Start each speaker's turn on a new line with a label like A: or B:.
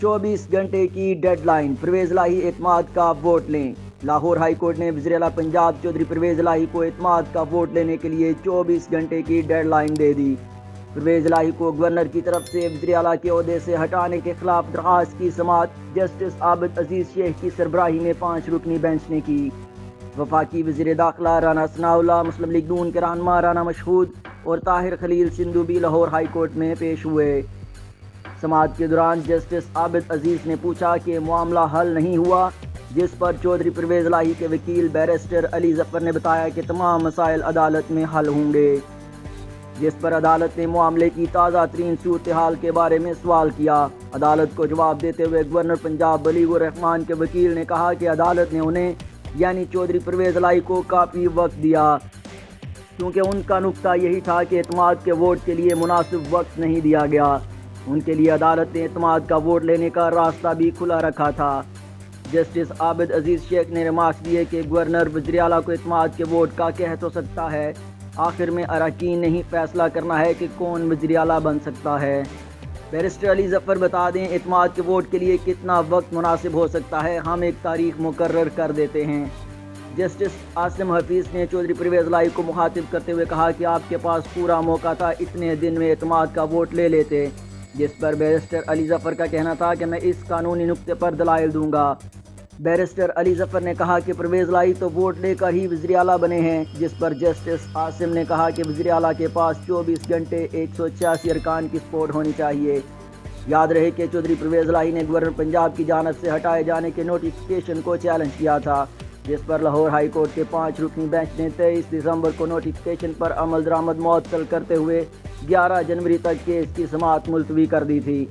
A: 24 घंटे की डेडलाइन, परवेज इलाही एतमाद का वोट लें। लाहौर हाई कोर्ट ने वज़ीर आला पंजाब चौधरी परवेज इलाही को एतमाद का वोट लेने के लिए 24 घंटे की डेडलाइन दे दी। परवेज इलाही को गवर्नर की तरफ से वज़ीर आला के ओहदे से हटाने के खिलाफ दरख्वास्त की समाअत जस्टिस आबिद अजीज शेख की सरबराही में 5 रुकनी बेंच ने की। वफाकी वज़ीर दाखिला राना सनाउल्लाह, मुस्लिम लीग नून के रहनुमा राना मशहूद और ताहिर खलील सिंधु भी लाहौर हाई कोर्ट में पेश हुए। समाअत के दौरान जस्टिस आबिद अजीज ने पूछा कि मामला हल नहीं हुआ, जिस पर चौधरी परवेज इलाही के वकील बैरिस्टर अली जफर ने बताया कि तमाम मसाइल अदालत में हल होंगे, जिस पर अदालत ने मामले की ताज़ा तरीन सूरत हाल के बारे में सवाल किया। अदालत को जवाब देते हुए गवर्नर पंजाब बलीगुर रहमान के वकील ने कहा कि अदालत ने उन्हें यानी चौधरी परवेज इलाही को काफ़ी वक्त दिया, क्योंकि उनका नुक्ता यही था कि एतमाद के वोट के लिए मुनासिब वक्त नहीं दिया गया। उनके लिए अदालत ने एतमाद का वोट लेने का रास्ता भी खुला रखा था। जस्टिस आबिद अजीज शेख ने रिमार्क्स दिए कि गवर्नर वज़ीर आला को एतमाद के वोट का कह तो सकता है, आखिर में अरकान ने ही फैसला करना है कि कौन वज़ीर आला बन सकता है। बैरिस्टर अली जफर बता दें, एतमाद के वोट के लिए कितना वक्त मुनासिब हो सकता है, हम एक तारीख मुकर्रर कर देते हैं। जस्टिस आसिम हफीज़ ने चौधरी परवेज इलाही को मुखातिब करते हुए कहा कि आपके पास पूरा मौका था, इतने दिन में एतमाद का वोट ले लेते, जिस पर बैरिस्टर अली जफर का कहना था कि मैं इस कानूनी नुक्ते पर दलाइल दूंगा। बैरिस्टर अली जफर ने कहा कि परवेज इलाही तो वोट लेकर ही वज़ीर आला बने हैं, जिस पर जस्टिस आसिम ने कहा कि वज़ीर आला के पास 24 घंटे 186 अरकान की सपोर्ट होनी चाहिए। याद रहे कि चौधरी परवेज इलाही ने गवर्नर पंजाब की जानिब से हटाए जाने के नोटिफिकेशन को चैलेंज किया था, जिस पर लाहौर हाई कोर्ट के 5 रुकनी बेंच ने 23 दिसंबर को नोटिफिकेशन पर अमल दरामद मुअत्तल करते हुए 11 जनवरी तक केस की समाअत मुलतवी कर दी थी।